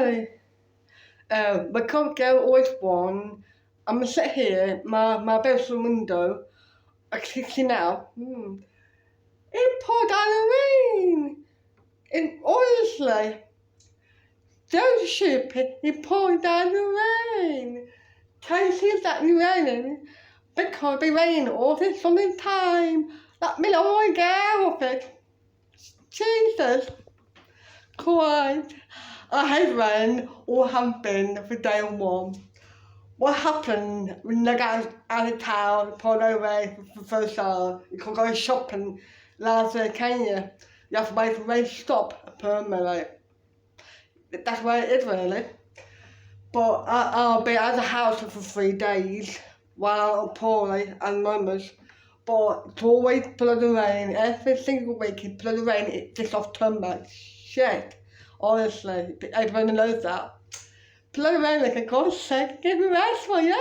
honestly. Because Gail always won, I'm gonna sit here, my bedroom window, I can see now. It poured down the rain. And honestly, so stupid, it poured down the rain. Can you see that raining? Because it's been raining all this long time. Let me know I get off it. Jesus Christ. I hate rain or have been for day one. What happened when I got out of town, pulled over for the first hour? You can go shopping last week, can you? You have to wait for rain to stop permanently. That's where it is really. But I'll be out of the house for 3 days while I'm poorly and numbers. But it's always bloody rain. Every single week it's bloody rain. It's just October. Shit. Honestly, everyone knows that. Bloody rain, like, for God's sake, give me rest, will ya?